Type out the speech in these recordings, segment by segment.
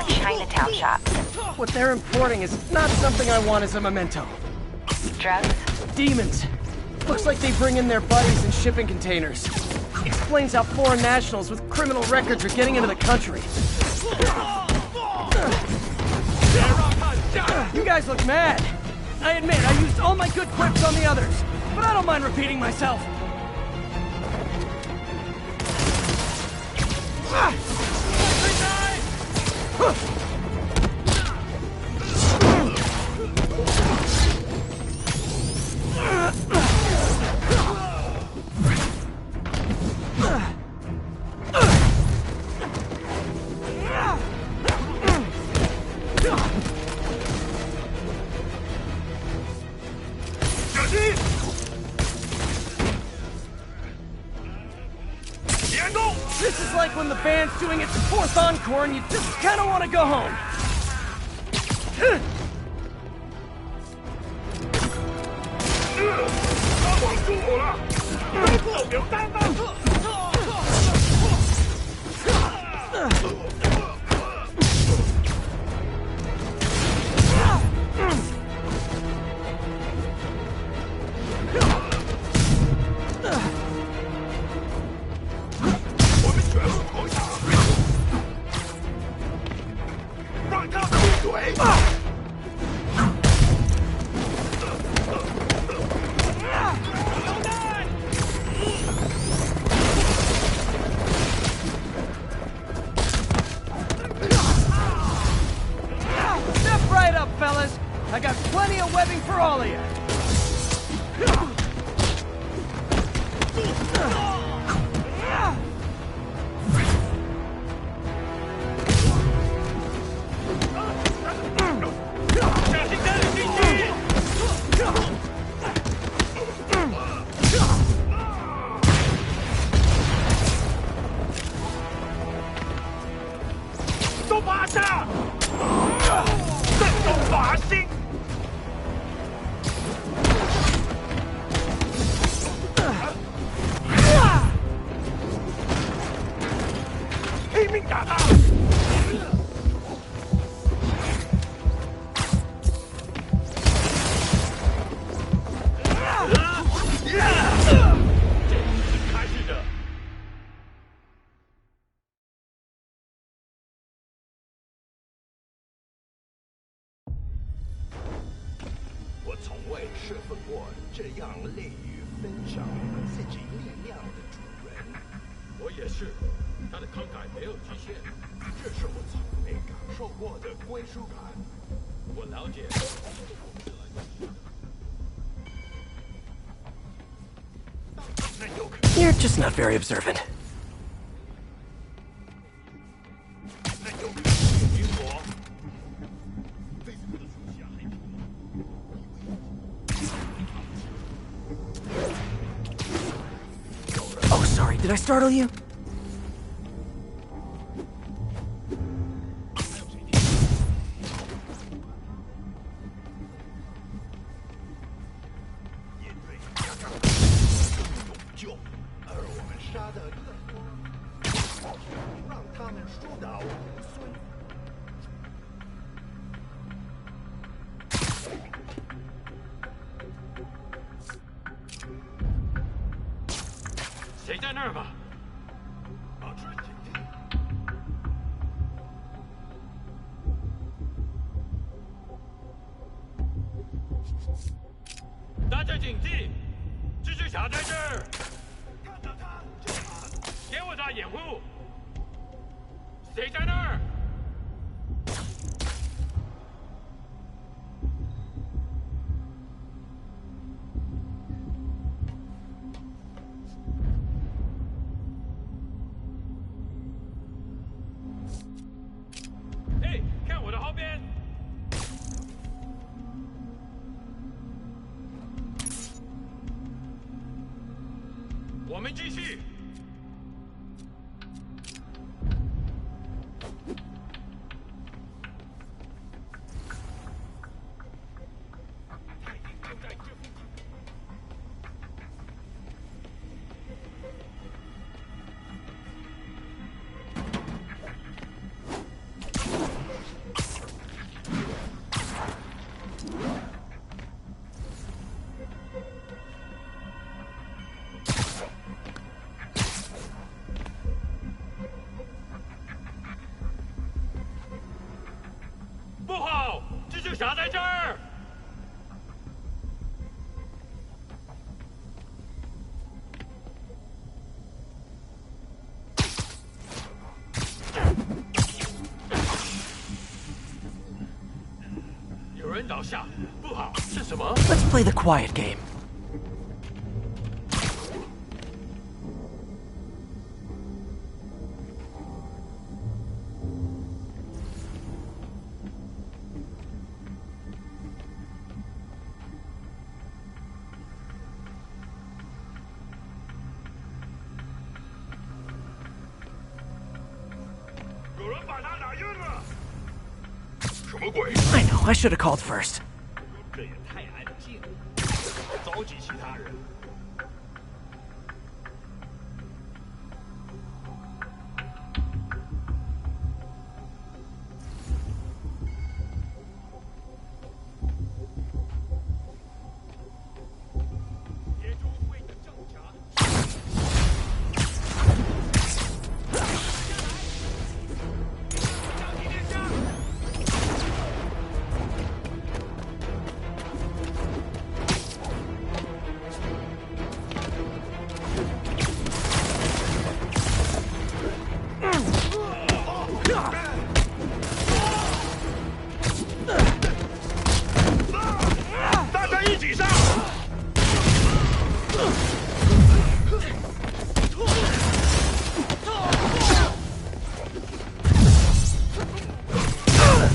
are Chinatown shops. What they're importing is not something I want as a memento. Drugs? Demons. Looks like they bring in their buddies in shipping containers. Explains how foreign nationals with criminal records are getting into the country. You guys look mad. I admit, I used all my good quips on the others, but I don't mind repeating myself. This is like when the band's doing its fourth encore and you just kind of want to go home. Step right up, fellas. I got plenty of webbing for all of you. You're just not very observant. Oh, sorry, did I startle you? 侠在这儿。有人倒下，不好，是什么？ Let's play the quiet game. I know, I should have called first. 这也太安静了，召集其他人。协助会的正常。将其殿下。 大家一起上！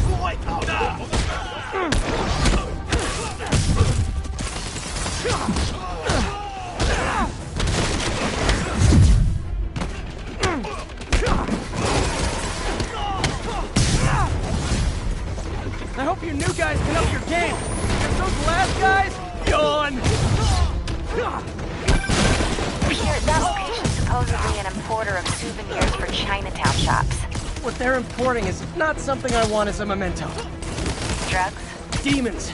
不会逃的！ I hope you new guys can up your game. Because those last guys, yawn. Here, that location's supposedly an importer of souvenirs for Chinatown shops. What they're importing is not something I want as a memento. Drugs? Demons.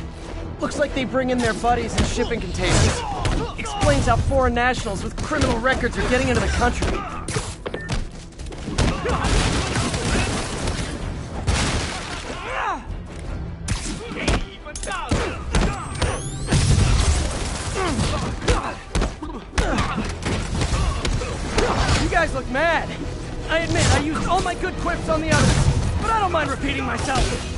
Looks like they bring in their buddies in shipping containers. Explains how foreign nationals with criminal records are getting into the country. You guys look mad. I admit, I used all my good quips on the others, but I don't mind repeating myself.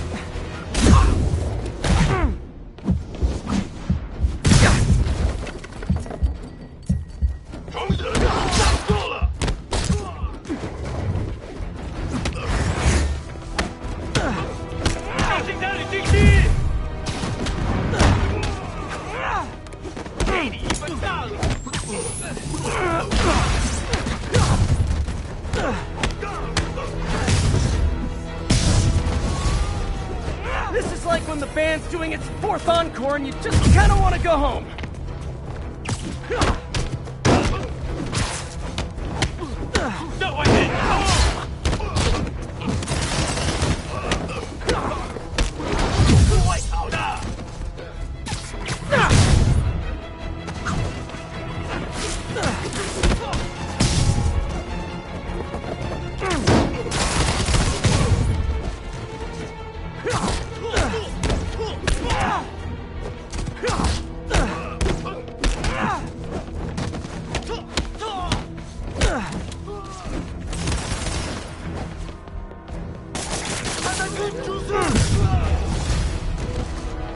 This is like when the band's doing its fourth encore and you just kind of want to go home.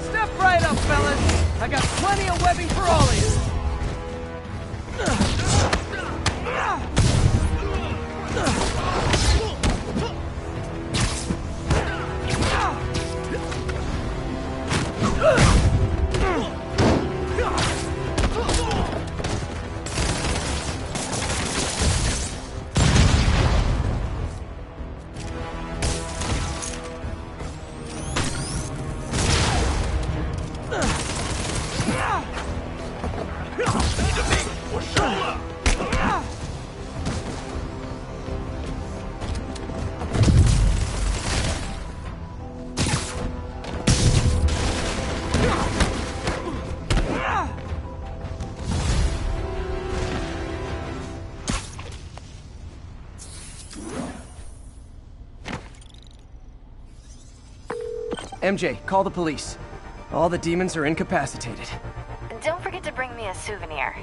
Step right up, fellas. I got plenty of webbing for all of you. MJ, call the police. All the demons are incapacitated. Don't forget to bring me a souvenir.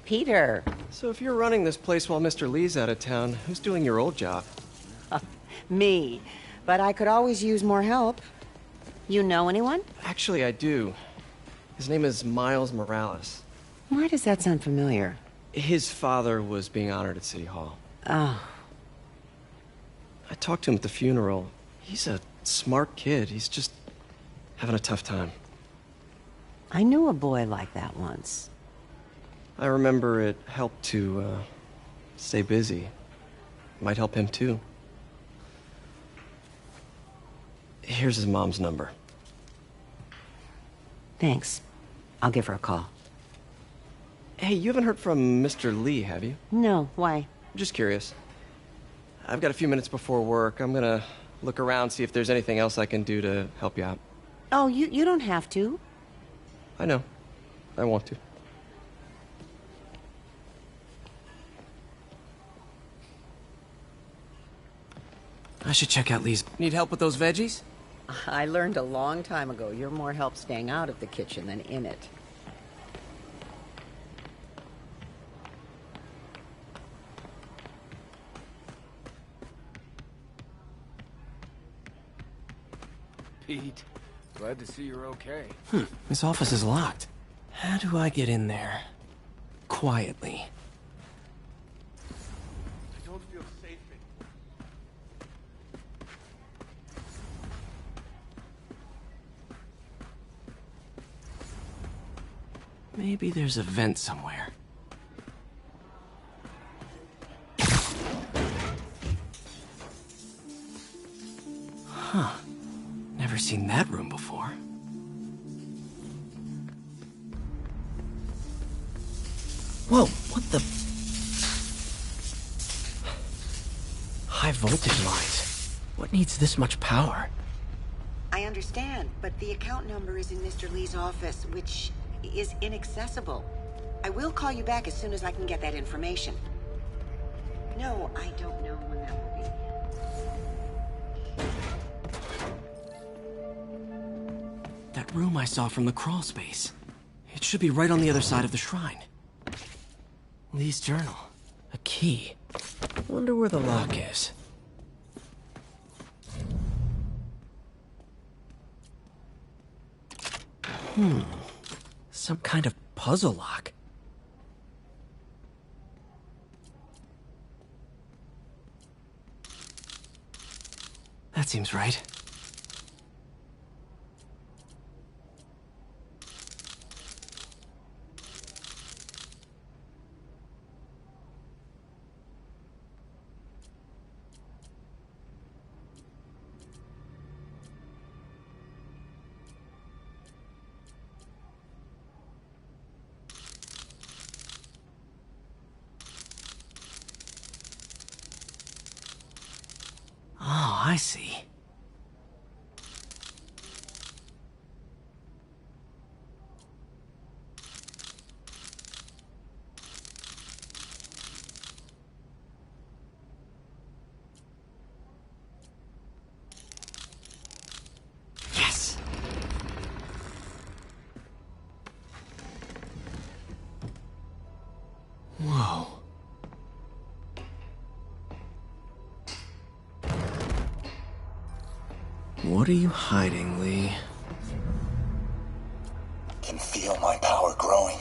Peter. So if you're running this place while Mr. Lee's out of town, who's doing your old job? Me. But I could always use more help. You know anyone? Actually, I do. His name is Miles Morales. Why does that sound familiar? His father was being honored at City Hall. Oh. I talked to him at the funeral. He's a smart kid. He's just having a tough time. I knew a boy like that once. I remember it helped to, stay busy. Might help him, too. Here's his mom's number. Thanks. I'll give her a call. Hey, you haven't heard from Mr. Lee, have you? No, why? Just curious. I've got a few minutes before work. I'm gonna look around, see if there's anything else I can do to help you out. Oh, you don't have to. I know. I want to. I should check out Lee's. Need help with those veggies? I learned a long time ago you're more help staying out of the kitchen than in it. Pete, glad to see you're okay. This office is locked. How do I get in there? Quietly. I don't feel safe Maybe there's a vent somewhere. Huh. Never seen that room before. Whoa, what the? High voltage lines. What needs this much power? I understand, but the account number is in Mr. Lee's office, which is inaccessible. I will call you back as soon as I can get that information. No, I don't know when that will be. That room I saw from the crawl space. It should be right on the other side of the shrine. Lee's journal. A key. Wonder where the lock is. Some kind of puzzle lock. That seems right. Oh, I see. Yes! What are you hiding, Lee? Can feel my power growing,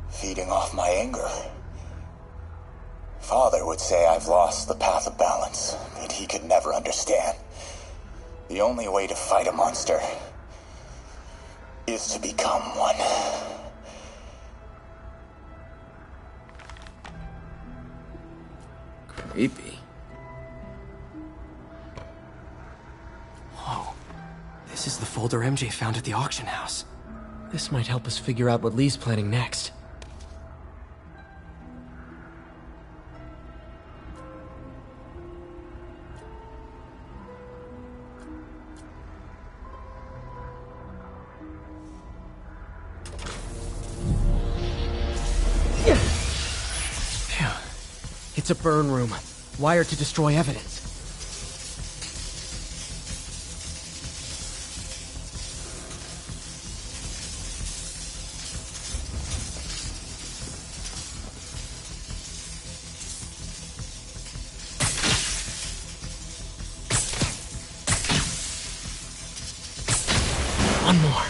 feeding off my anger. Father would say I've lost the path of balance, that he could never understand. The only way to fight a monster is to become one. Creepy. Whoa. This is the folder MJ found at the auction house. This might help us figure out what Lee's planning next. Phew. It's a burn room, wired to destroy evidence. One more.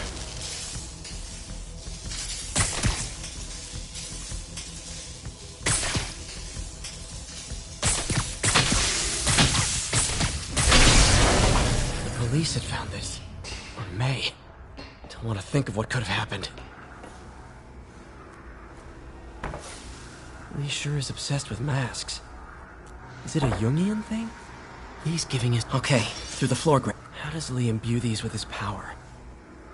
The police had found this. Or may. Don't want to think of what could have happened. Lee sure is obsessed with masks. Is it a Jungian thing? Lee's giving his... Okay, through the floor grate. How does Lee imbue these with his power?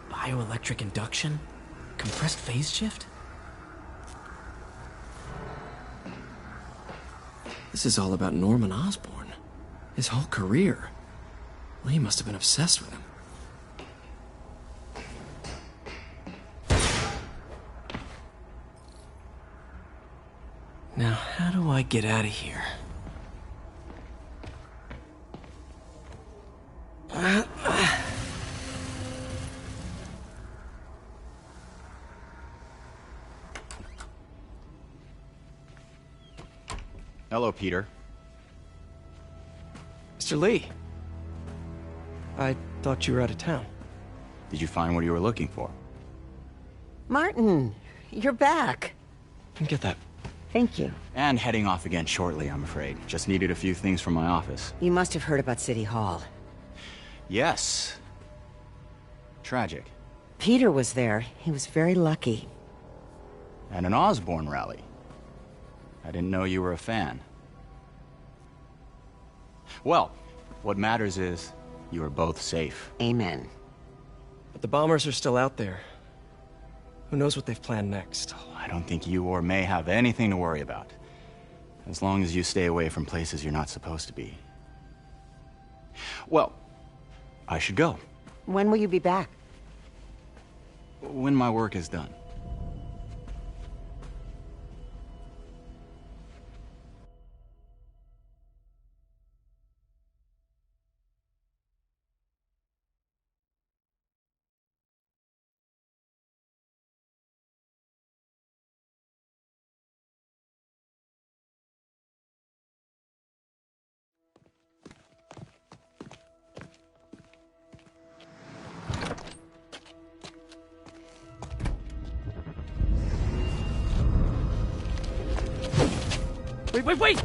Bioelectric induction? Compressed phase shift? This is all about Norman Osborn. His whole career. Lee must have been obsessed with him. Now, how do I get out of here? Hello, Peter. Mr. Lee. I thought you were out of town. Did you find what you were looking for? Martin, you're back. Get that. Thank you. And heading off again shortly, I'm afraid. Just needed a few things from my office. You must have heard about City Hall. Yes. Tragic. Peter was there. He was very lucky. And an Osborn rally. I didn't know you were a fan. Well, what matters is you are both safe. Amen. But the bombers are still out there. Who knows what they've planned next? I don't think you or May have anything to worry about. As long as you stay away from places you're not supposed to be. Well, I should go. When will you be back? When my work is done. Wait!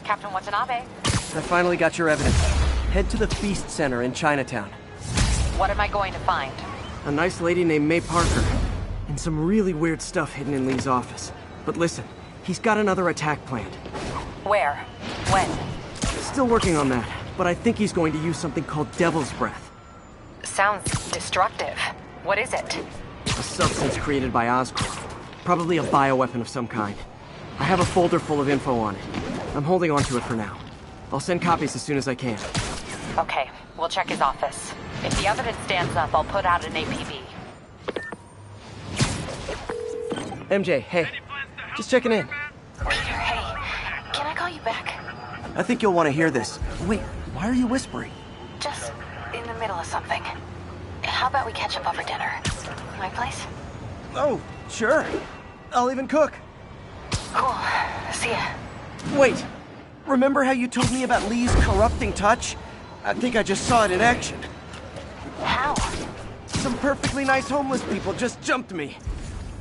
Captain Watanabe, I finally got your evidence. Head to the Feast Center in Chinatown. what am I going to find? A nice lady named May Parker. And some really weird stuff hidden in Lee's office. But listen, he's got another attack planned. Where? When? Still working on that, but I think he's going to use something called Devil's Breath. Sounds destructive. What is it? A substance created by Oscorp. Probably a bioweapon of some kind. I have a folder full of info on it. I'm holding on to it for now. I'll send copies as soon as I can. Okay, we'll check his office. If the evidence stands up, I'll put out an APB. MJ, hey. Just checking in. Peter, hey. Can I call you back? I think you'll want to hear this. Wait, why are you whispering? Just in the middle of something. How about we catch up over dinner? My place? Oh, sure. I'll even cook. Cool. See ya. Wait, remember how you told me about Lee's corrupting touch? I think I just saw it in action. How? Some perfectly nice homeless people just jumped me.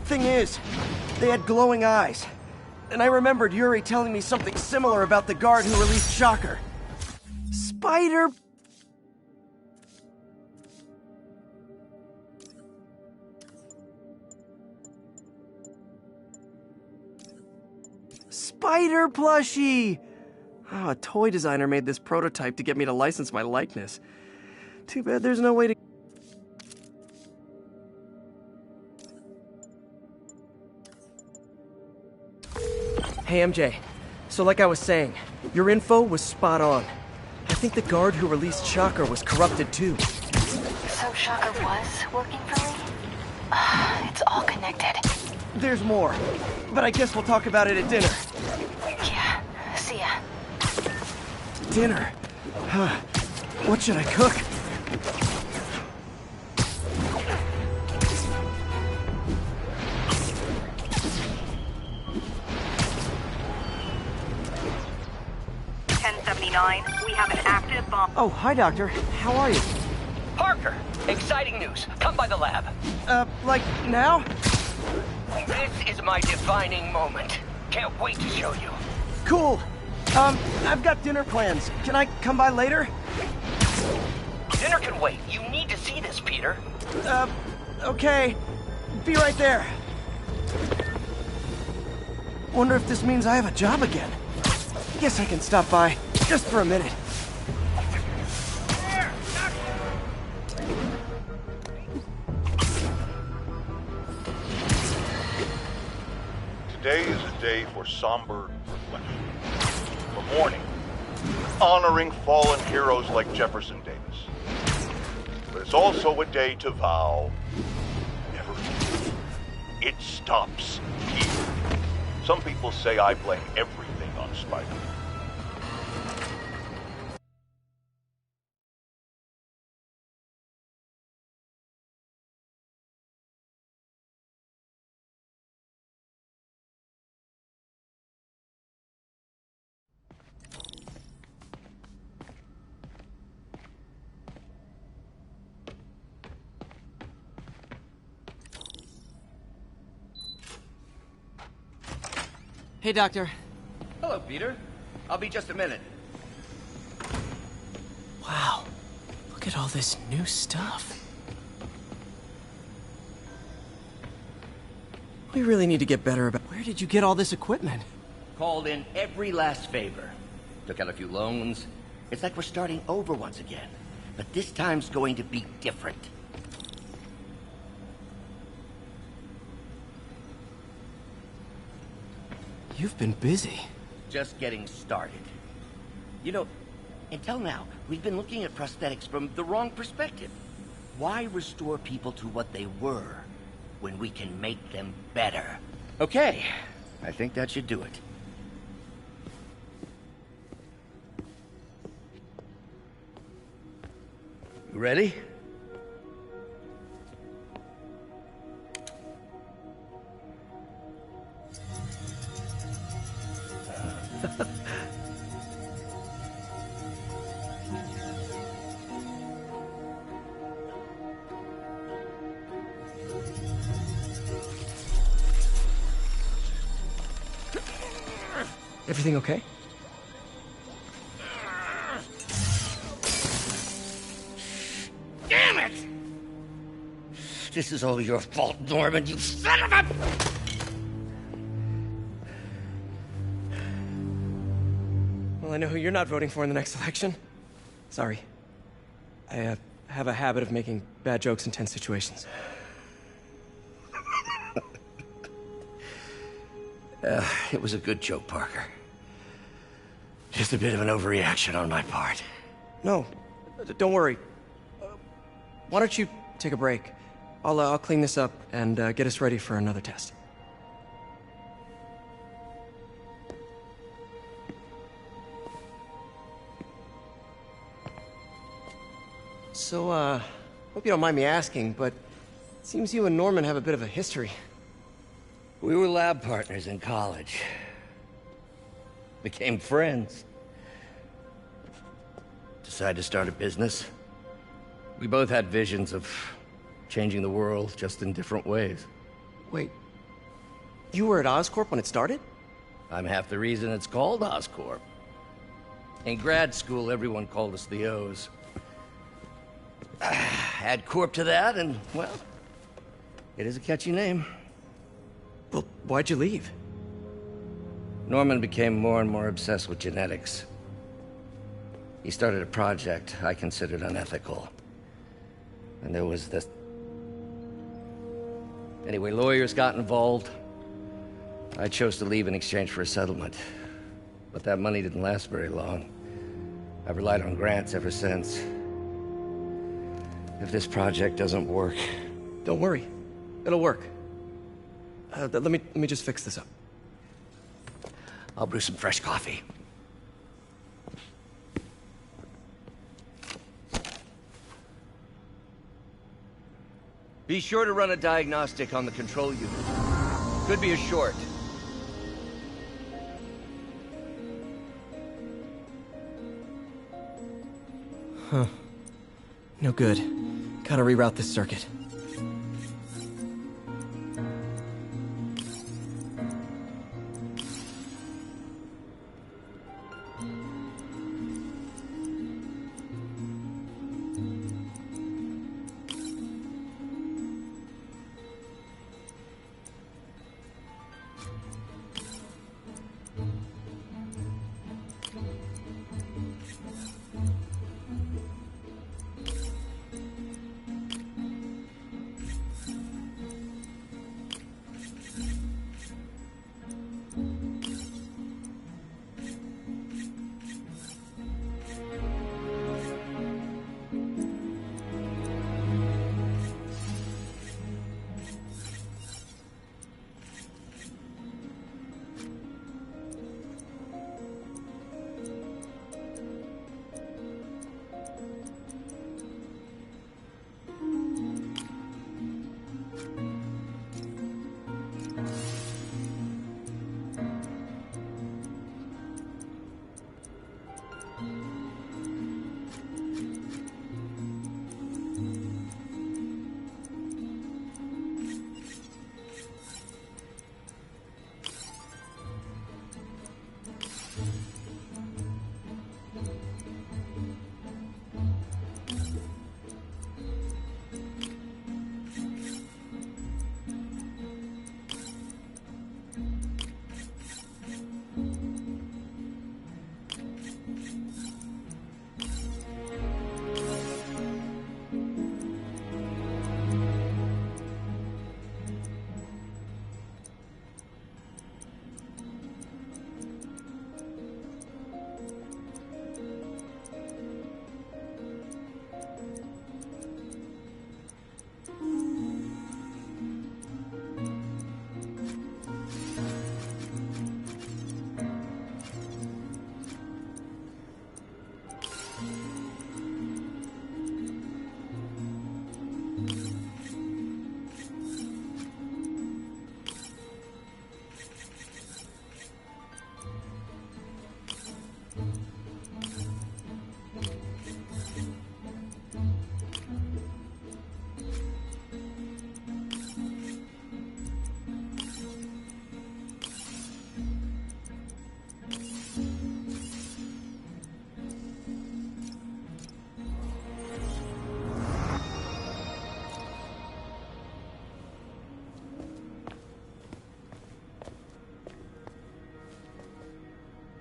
Thing is, they had glowing eyes. And I remembered Yuri telling me something similar about the guard who released Shocker. Spider... Spider plushie! Oh, a toy designer made this prototype to get me to license my likeness. Too bad there's no way to... Hey, MJ. So like I was saying, your info was spot on. I think the guard who released Shocker was corrupted too. So Shocker was working for Lee? It's all connected. There's more, but I guess we'll talk about it at dinner. Yeah, see ya. Dinner? What should I cook? We have an active bomb. Oh, hi, Doctor. How are you? Parker, exciting news. Come by the lab. Like now? This is my defining moment. Can't wait to show you. Cool. I've got dinner plans. Can I come by later? Dinner can wait. You need to see this, Peter. Okay. Be right there. Wonder if this means I have a job again. Guess I can stop by, just for a minute. Today is a day for somber reflection, for mourning, honoring fallen heroes like Jefferson Davis. But it's also a day to vow, never again. It stops here. Some people say I blame everything on Spider-Man. Hey, Doctor. Hello, Peter. I'll be just a minute. Wow. Look at all this new stuff. We really need to get better about... Where did you get all this equipment? Called in every last favor. Took out a few loans. It's like we're starting over once again. But this time's going to be different. You've been busy. Just getting started. You know, until now, we've been looking at prosthetics from the wrong perspective. Why restore people to what they were when we can make them better? Okay, I think that should do it. You ready? Everything okay? Damn it! This is all your fault, Norman, you son of a... I know who you're not voting for in the next election. Sorry. I have a habit of making bad jokes in tense situations. It was a good joke, Parker. Just a bit of an overreaction on my part. No, don't worry. Why don't you take a break? I'll clean this up and get us ready for another test. So, hope you don't mind me asking, but it seems you and Norman have a bit of a history. We were lab partners in college. Became friends. Decided to start a business. We both had visions of changing the world, just in different ways. Wait, you were at Oscorp when it started? I'm half the reason it's called Oscorp. In grad school, everyone called us the O's. Add Corp to that, and, well, it is a catchy name. Well, why'd you leave? Norman became more and more obsessed with genetics. He started a project I considered unethical. And there was this... Anyway, lawyers got involved. I chose to leave in exchange for a settlement. But that money didn't last very long. I've relied on grants ever since. If this project doesn't work... Don't worry. It'll work. Let me just fix this up. I'll brew some fresh coffee. Be sure to run a diagnostic on the control unit. Could be a short. Huh. No good. Gotta reroute this circuit.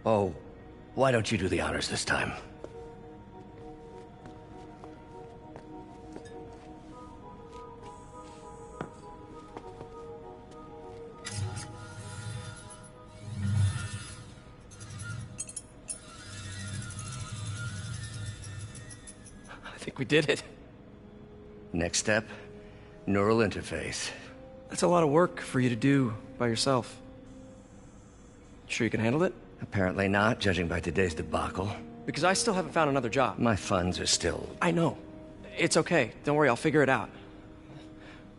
Oh, Why don't you do the honors this time? I think we did it. Next step, neural interface. That's a lot of work for you to do by yourself. Sure you can handle it? Apparently not, judging by today's debacle. Because I still haven't found another job. My funds are still... I know. It's okay. Don't worry, I'll figure it out.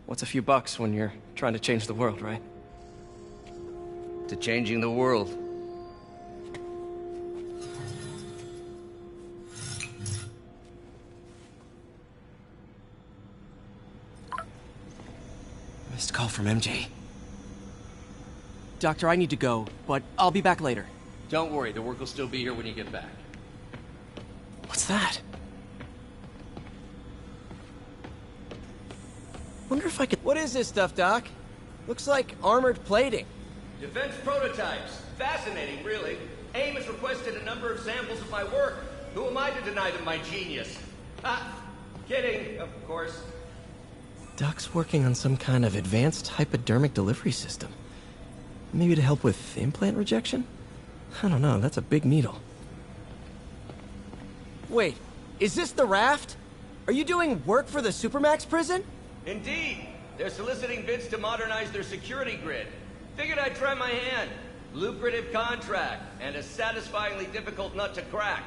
What's a few bucks when you're trying to change the world, right? To changing the world. Missed call from MJ. Doctor, I need to go, but I'll be back later. Don't worry, the work will still be here when you get back. What's that? Wonder if I could... What is this stuff, Doc? Looks like armored plating. Defense prototypes. Fascinating, really. AIM has requested a number of samples of my work. Who am I to deny them my genius? Kidding, of course. Doc's working on some kind of advanced hypodermic delivery system. Maybe to help with implant rejection? I don't know, that's a big needle. Wait, is this the raft? Are you doing work for the Supermax prison? Indeed. They're soliciting bids to modernize their security grid. Figured I'd try my hand. Lucrative contract, and a satisfyingly difficult nut to crack.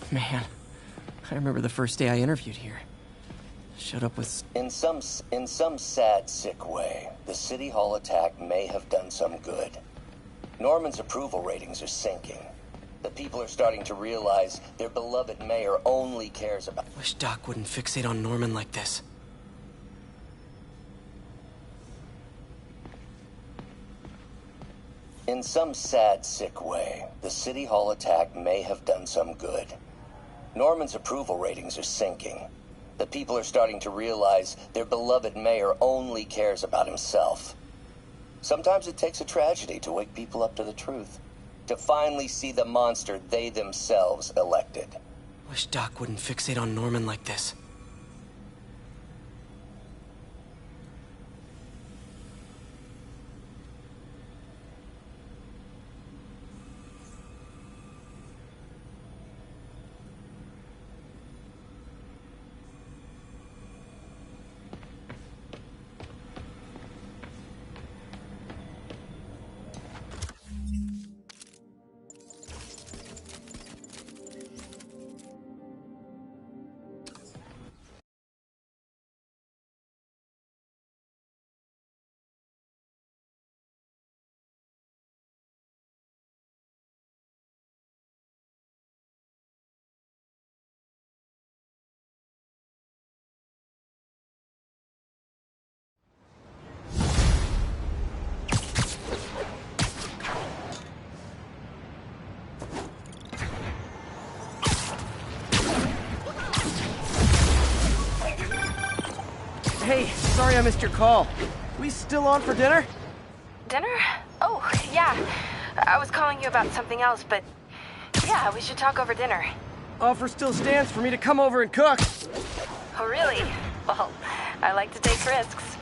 Man, I remember the first day I interviewed here. Showed up with... In some sad, sick way, the City Hall attack may have done some good. Norman's approval ratings are sinking. The people are starting to realize their beloved mayor only cares about... Wish Doc wouldn't fixate on Norman like this. In some sad, sick way, the City Hall attack may have done some good. Norman's approval ratings are sinking. The people are starting to realize their beloved mayor only cares about himself. Sometimes it takes a tragedy to wake people up to the truth, to finally see the monster they themselves elected. Wish Doc wouldn't fixate on Norman like this. Hey, sorry I missed your call. We still on for dinner? Dinner? Oh, yeah. I was calling you about something else, but yeah, we should talk over dinner. Offer still stands for me to come over and cook. Oh, really? Well, I like to take risks.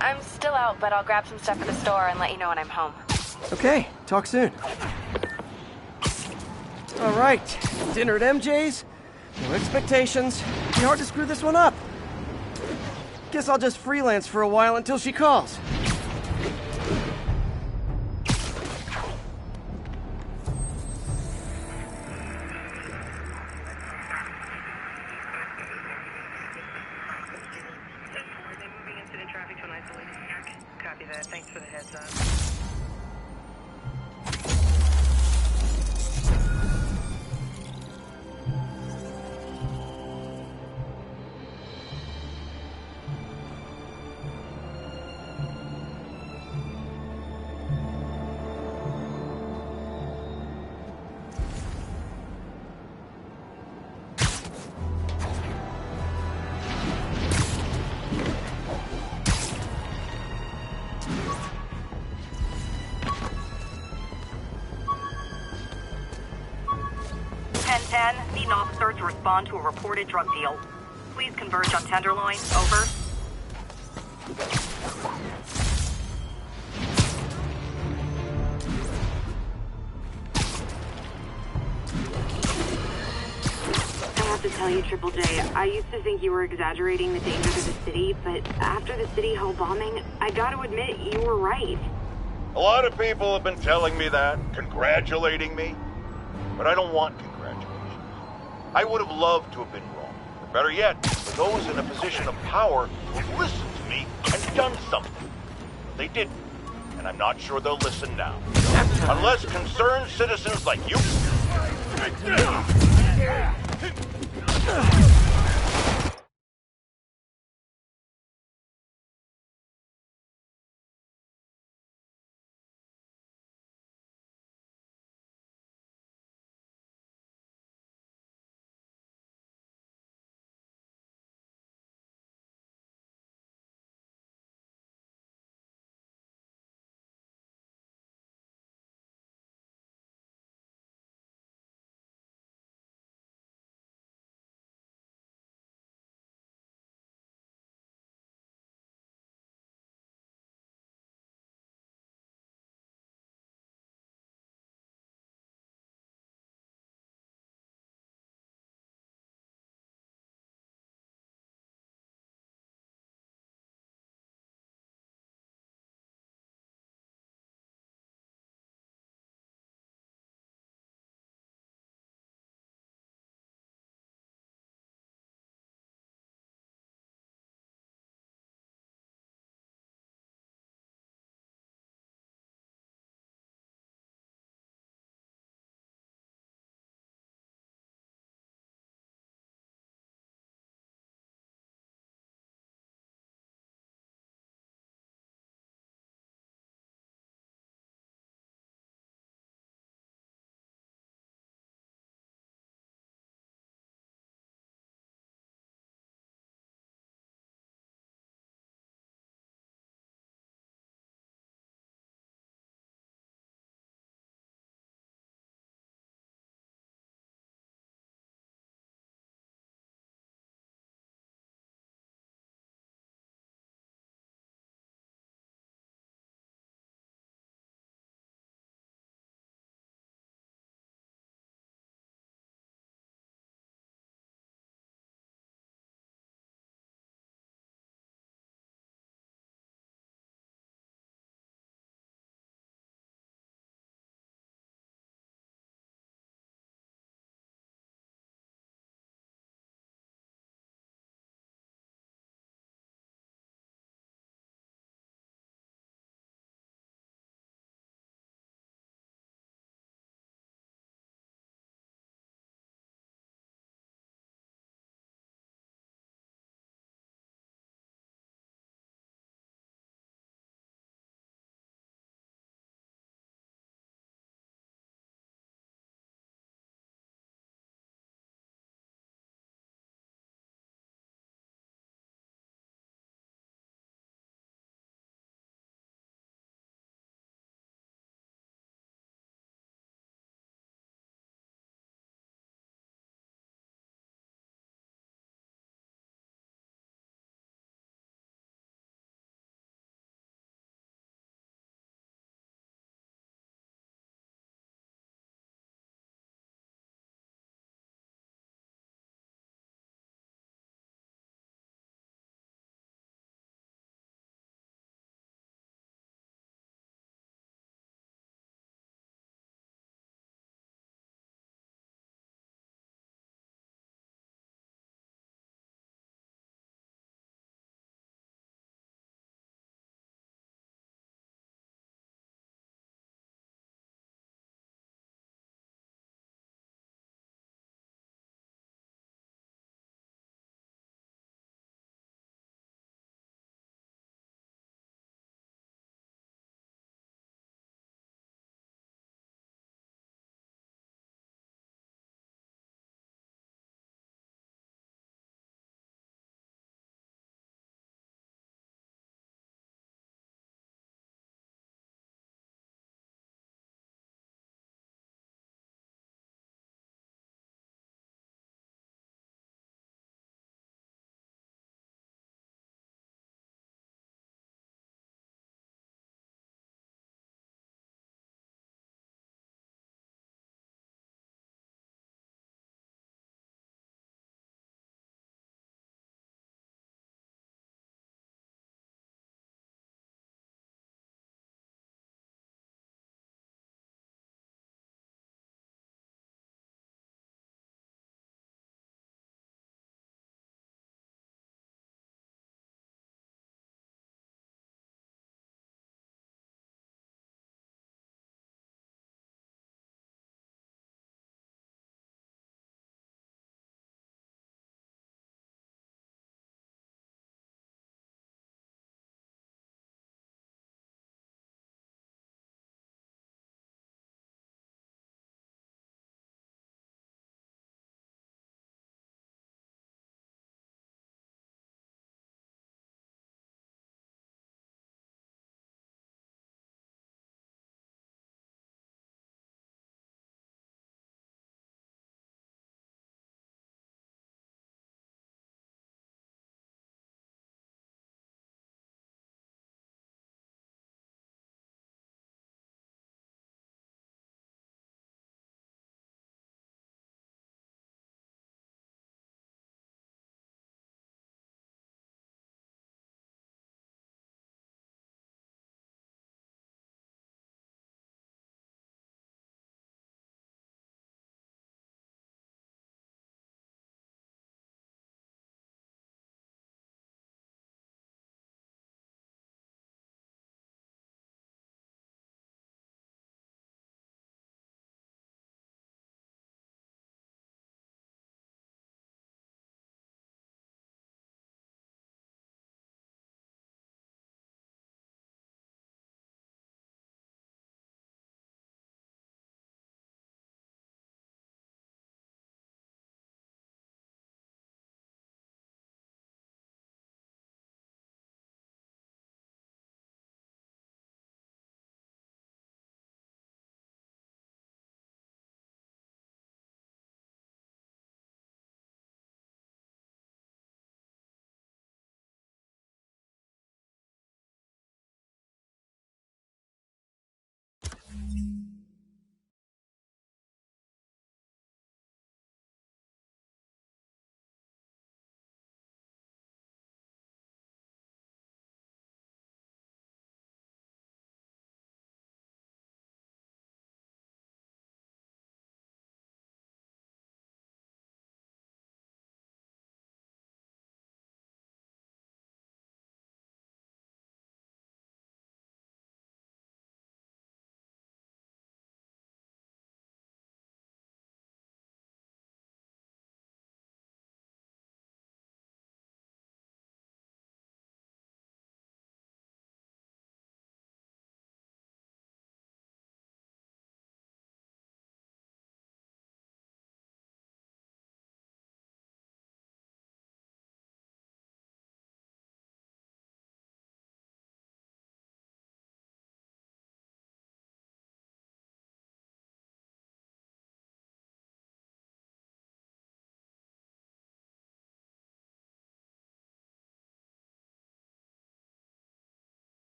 I'm still out, but I'll grab some stuff at the store and let you know when I'm home. Okay, talk soon. All right, dinner at MJ's. No expectations. Be hard to screw this one up. Guess I'll just freelance for a while until she calls. Copy that. Thanks for the heads up. 10, need an officer to respond to a reported drug deal. Please converge on Tenderloin. Over. I have to tell you, Triple J, I used to think you were exaggerating the danger to the city, but after the City Hall bombing, I gotta admit, you were right. A lot of people have been telling me that, congratulating me, but I don't want congratulations. I would have loved to have been wrong. Or better yet, for those in a position of power who have listened to me and done something. But they didn't, and I'm not sure they'll listen now. Unless concerned citizens like you...